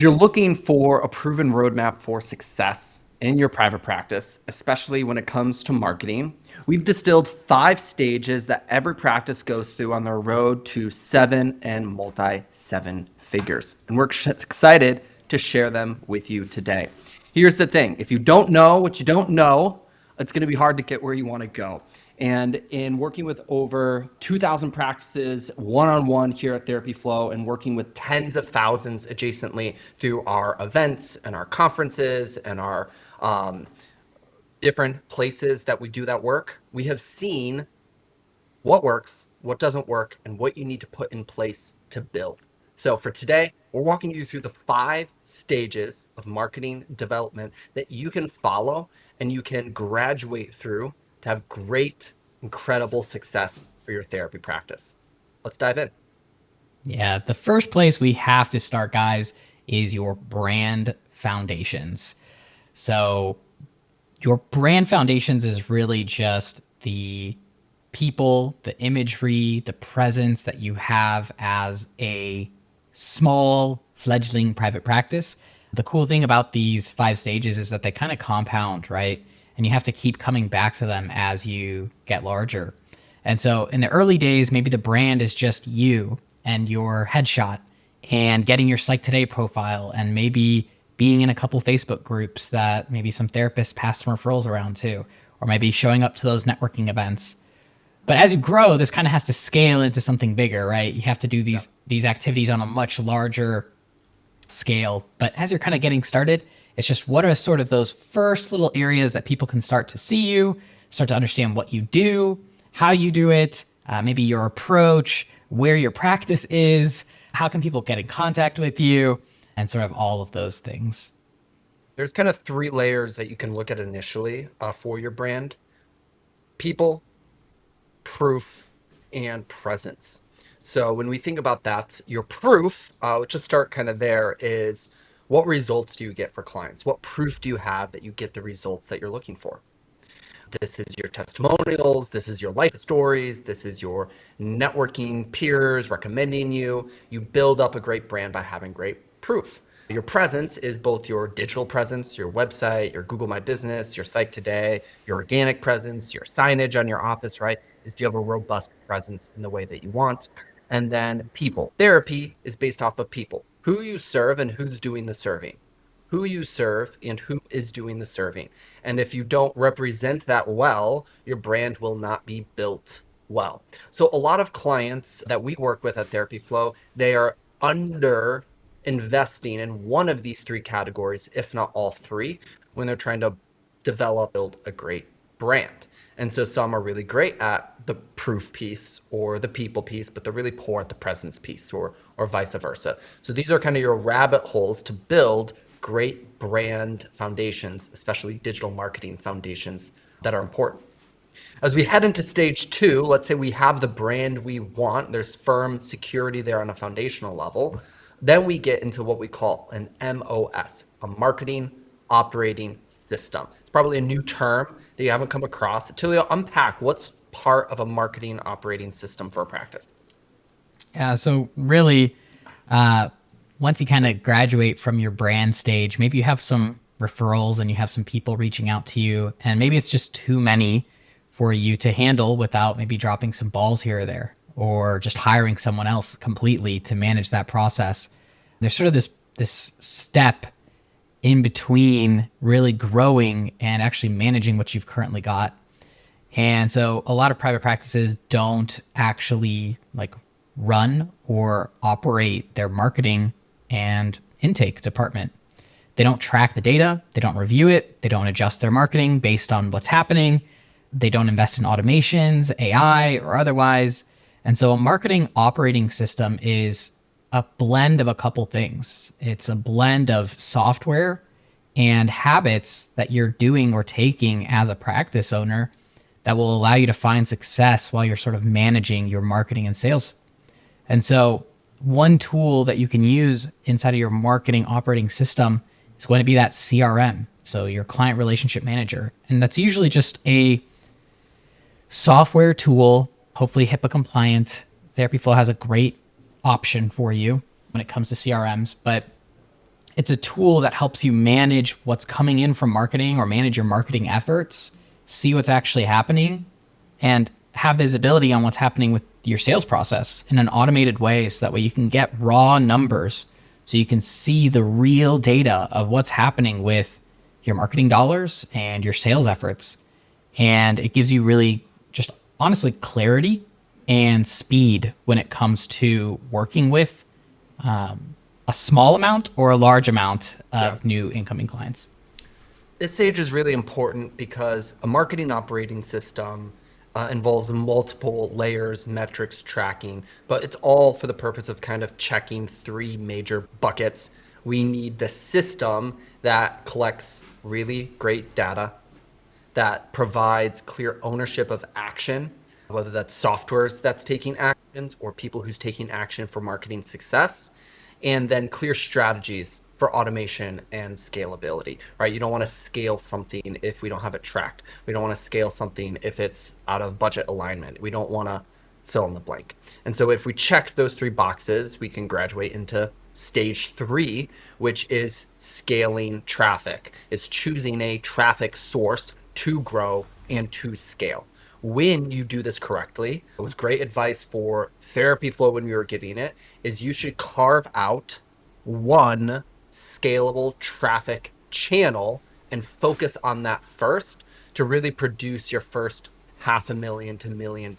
You're looking for a proven roadmap for success in your private practice, especially when it comes to marketing. We've distilled 5 stages that every practice goes through on their road to 7 and multi-7 figures. And we're excited to share them with you today. Here's the thing. If you don't know what you don't know, it's going to be hard to get where you want to go. And in working with over 2,000 practices one-on-one here at Therapy Flow and working with tens of thousands adjacently through our events and our conferences and our different places that we do that work, we have seen what works, what doesn't work, and what you need to put in place to build. So for today, we're walking you through the 5 stages of marketing development that you can follow and you can graduate through to have great, incredible success for your therapy practice. Let's dive in. Yeah, the first place we have to start, guys, is your brand foundations. So, your brand foundations is really just the people, the imagery, the presence that you have as a small fledgling private practice. The cool thing about these 5 stages is that they kind of compound, right? And you have to keep coming back to them as you get larger. And so in the early days, maybe the brand is just you and your headshot and getting your Psych Today profile and maybe being in a couple Facebook groups that maybe some therapists pass some referrals around to, or maybe showing up to those networking events. But as you grow, this kind of has to scale into something bigger, right? You have to do these activities on a much larger scale. But as you're kind of getting started, it's just what are sort of those first little areas that people can start to see you, start to understand what you do, how you do it, maybe your approach, where your practice is, how can people get in contact with you, and sort of all of those things. There's kind of 3 layers that you can look at initially for your brand: people, proof, and presence. So when we think about that, your proof, just start kind of there, is what results do you get for clients? What proof do you have that you get the results that you're looking for? This is your testimonials, this is your life stories, this is your networking peers recommending you. You build up a great brand by having great proof. Your presence is both your digital presence, your website, your Google My Business, your Psych Today, your organic presence, your signage on your office, right? Is do you have a robust presence in the way that you want? And then people. Therapy is based off of people, who you serve and who's doing the serving. Who you serve and who is doing the serving. And if you don't represent that well, your brand will not be built well. So a lot of clients that we work with at Therapy Flow, they are under investing in one of these 3 categories, if not all 3, when they're trying to build a great brand. And so some are really great at the proof piece or the people piece, but they're really poor at the presence piece, or vice versa. So these are kind of your rabbit holes to build great brand foundations, especially digital marketing foundations, that are important. As we head into stage 2, let's say we have the brand we want, there's firm security there on a foundational level. Then we get into what we call an MOS, a marketing operating system. It's probably a new term that you haven't come across. Tilio, unpack what's part of a marketing operating system for a practice. Yeah, so really, once you kind of graduate from your brand stage, maybe you have some referrals and you have some people reaching out to you, and maybe it's just too many for you to handle without maybe dropping some balls here or there, or just hiring someone else completely to manage that process. There's sort of this step in between really growing and actually managing what you've currently got. And so a lot of private practices don't actually like run or operate their marketing and intake department. They don't track the data, they don't review it, they don't adjust their marketing based on what's happening. They don't invest in automations, AI, or otherwise. And so a marketing operating system is a blend of a couple things. It's a blend of software and habits that you're doing or taking as a practice owner that will allow you to find success while you're sort of managing your marketing and sales. And so one tool that you can use inside of your marketing operating system is going to be that CRM. So your client relationship manager. And that's usually just a software tool, hopefully HIPAA compliant. Therapy Flow has a great option for you when it comes to CRMs, but It's a tool that helps you manage what's coming in from marketing or manage your marketing efforts, see what's actually happening, and have visibility on what's happening with your sales process in an automated way so that way you can get raw numbers so you can see the real data of what's happening with your marketing dollars and your sales efforts. And it gives you really just honestly clarity and speed when it comes to working with a small amount or a large amount Yeah. of new incoming clients. This stage is really important because a marketing operating system involves multiple layers, metrics, tracking, but it's all for the purpose of kind of checking three major buckets. We need the system that collects really great data, that provides clear ownership of action, whether that's softwares that's taking actions or people who's taking action for marketing success, and then clear strategies for automation and scalability, right? You don't want to scale something if we don't have it tracked. We don't want to scale something if it's out of budget alignment. We don't want to fill in the blank. And so if we check those three boxes, we can graduate into stage three, which is scaling traffic. It's choosing a traffic source to grow and to scale. When you do this correctly, it was great advice for therapy flow when we were giving it, is you should carve out one scalable traffic channel and focus on that first to really produce your first $500,000 to $1 million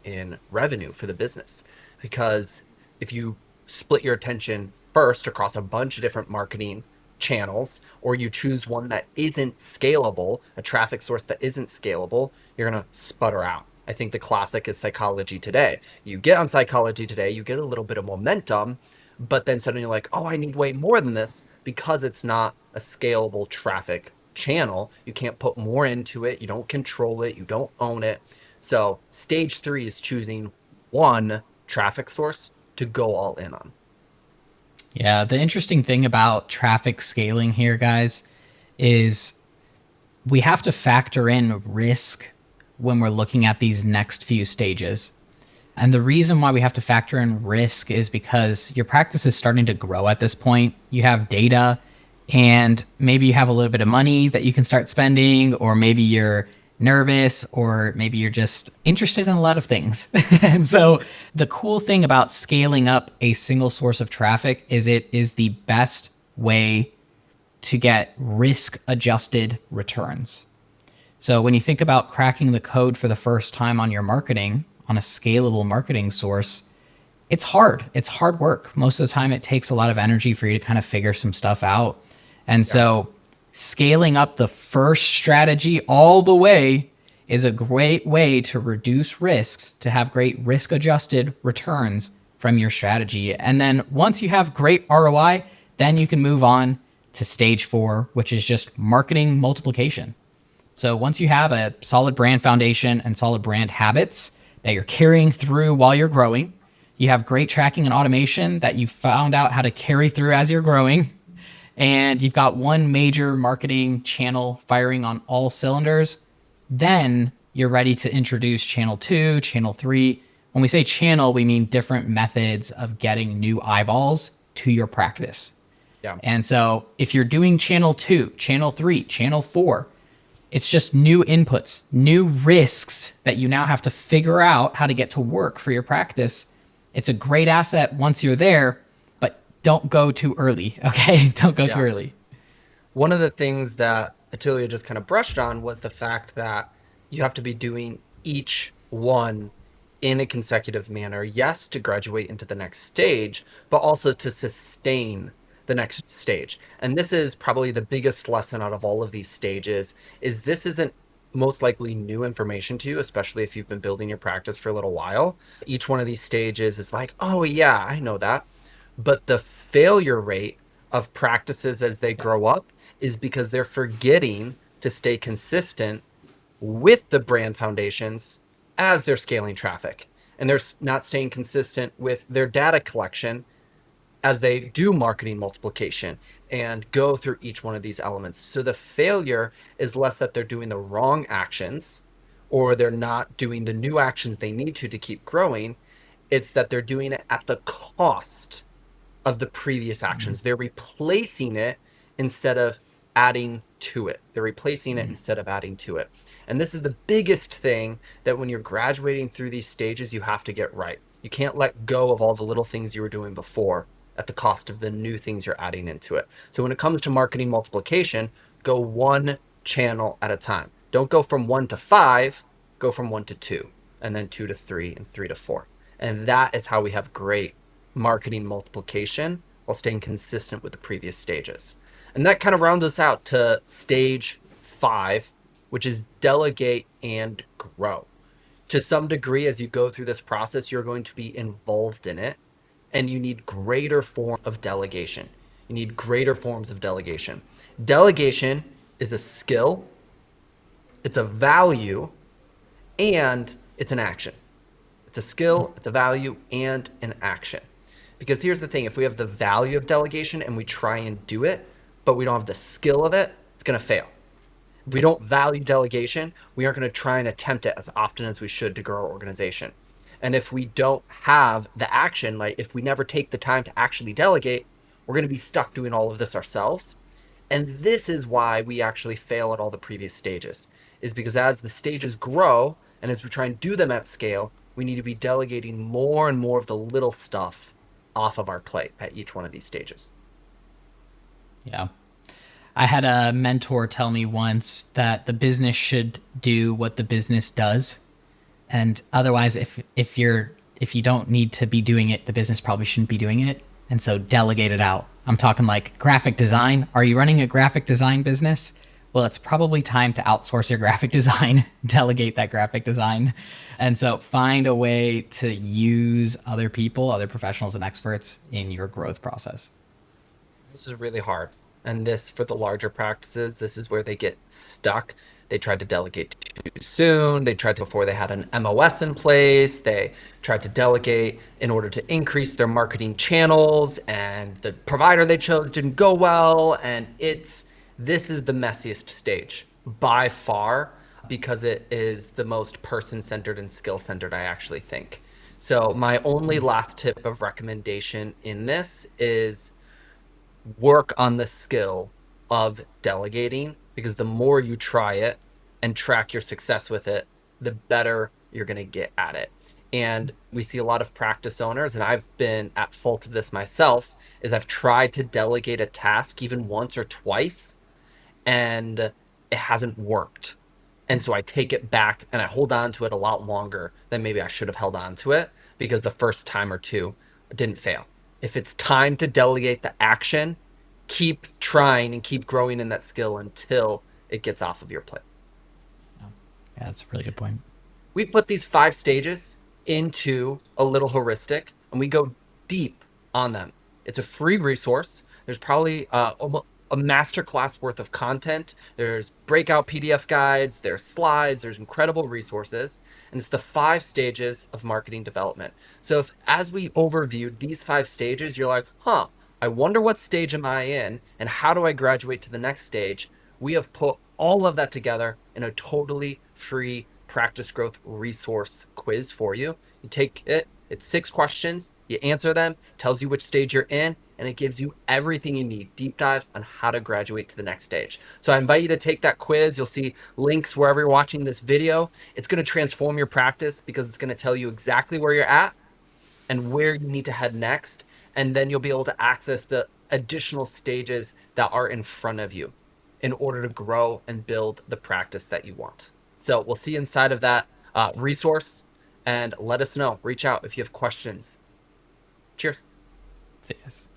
in revenue for the business. Because if you split your attention first across a bunch of different marketing channels, or you choose one that isn't scalable, a traffic source that isn't scalable, you're going to sputter out. I think the classic is Psychology Today. You get on Psychology Today, you get a little bit of momentum, but then suddenly you're like, oh, I need way more than this because it's not a scalable traffic channel. You can't put more into it. You don't control it. You don't own it. So stage three is choosing one traffic source to go all in on. Yeah, the interesting thing about traffic scaling here, guys, is we have to factor in risk when we're looking at these next few stages. And the reason why we have to factor in risk is because your practice is starting to grow at this point. You have data, and maybe you have a little bit of money that you can start spending, or maybe you're nervous, or maybe you're just interested in a lot of things. And so the cool thing about scaling up a single source of traffic is it is the best way to get risk adjusted returns. So when you think about cracking the code for the first time on your marketing, on a scalable marketing source, it's hard. It's hard work. Most of the time, it takes a lot of energy for you to kind of figure some stuff out. And Yeah. so scaling up the first strategy all the way is a great way to reduce risks, to have great risk adjusted returns from your strategy. And then once you have great ROI, then you can move on to stage four, which is just marketing multiplication. So once you have a solid brand foundation and solid brand habits that you're carrying through while you're growing, you have great tracking and automation that you found out how to carry through as you're growing, and you've got one major marketing channel firing on all cylinders, then you're ready to introduce channel two, channel three. When we say channel, we mean different methods of getting new eyeballs to your practice. Yeah. And so if you're doing channel two, channel three, channel four, it's just new inputs, new risks that you now have to figure out how to get to work for your practice. It's a great asset once you're there, but don't go too early. Okay. Don't go too Yeah. early. One of the things that Attilia just kind of brushed on was the fact that you have to be doing each one in a consecutive manner. Yes, to graduate into the next stage, but also to sustain the next stage. And this is probably the biggest lesson out of all of these stages is this isn't most likely new information to you, especially if you've been building your practice for a little while. Each one of these stages is like, oh yeah, I know that. But the failure rate of practices as they grow up is because they're forgetting to stay consistent with the brand foundations as they're scaling traffic. And they're not staying consistent with their data collection as they do marketing multiplication and go through each one of these elements. So the failure is less that they're doing the wrong actions or they're not doing the new actions they need to keep growing. It's that they're doing it at the cost of the previous Mhm. actions. They're replacing it instead of adding to it. They're replacing it Mhm. instead of adding to it. And this is the biggest thing that when you're graduating through these stages, you have to get right. You can't let go of all the little things you were doing before at the cost of the new things you're adding into it. So when it comes to marketing multiplication, go one channel at a time. Don't go from 1 to 5, go from 1 to 2, and then 2 to 3, and 3 to 4. And that is how we have great marketing multiplication while staying consistent with the previous stages. And that kind of rounds us out to stage 5, which is delegate and grow. To some degree, as you go through this process, you're going to be involved in it, and you need greater form of delegation. You need greater forms of delegation. Delegation is a skill, it's a value, and it's an action. It's a skill, it's a value, and an action. Because here's the thing, if we have the value of delegation and we try and do it, but we don't have the skill of it, it's going to fail. If we don't value delegation, we aren't going to try and attempt it as often as we should to grow our organization. And if we don't have the action, like if we never take the time to actually delegate, we're going to be stuck doing all of this ourselves. And this is why we actually fail at all the previous stages, is because as the stages grow and as we try and do them at scale, we need to be delegating more and more of the little stuff off of our plate at each one of these stages. Yeah. I had a mentor tell me once that the business should do what the business does, and otherwise, if you don't need to be doing it, the business probably shouldn't be doing it. And so delegate it out. I'm talking like graphic design. Are you running a graphic design business? Well, it's probably time to outsource your graphic design, delegate that graphic design. And so find a way to use other people, other professionals and experts in your growth process. This is really hard. And this, for the larger practices, this is where they get stuck. They tried to delegate too soon. They tried to, before they had an MOS in place. They tried to delegate in order to increase their marketing channels, and the provider they chose didn't go well. And this is the messiest stage by far because it is the most person-centered and skill-centered, I actually think. So my only last tip of recommendation in this is work on the skill of delegating, because the more you try it and track your success with it, the better you're going to get at it. And we see a lot of practice owners, and I've been at fault of this myself, is I've tried to delegate a task even once or twice and it hasn't worked. And so I take it back and I hold on to it a lot longer than maybe I should have held on to it, because the first time or two didn't fail. If it's time to delegate the action, keep trying and keep growing in that skill until it gets off of your plate. Yeah, that's a really good point. We put these 5 stages into a little heuristic and we go deep on them. It's a free resource. There's probably a masterclass worth of content. There's breakout PDF guides, there's slides, there's incredible resources. And it's the 5 stages of marketing development. So if, as we overviewed these 5 stages, you're like, huh, I wonder what stage am I in and how do I graduate to the next stage? We have put all of that together in a totally free practice growth resource quiz for you. You take it, it's 6 questions, you answer them, tells you which stage you're in, and it gives you everything you need, deep dives on how to graduate to the next stage. So I invite you to take that quiz. You'll see links wherever you're watching this video. It's going to transform your practice because it's going to tell you exactly where you're at and where you need to head next. And then you'll be able to access the additional stages that are in front of you in order to grow and build the practice that you want. So we'll see inside of that resource, and let us know. Reach out if you have questions. Cheers. Yes.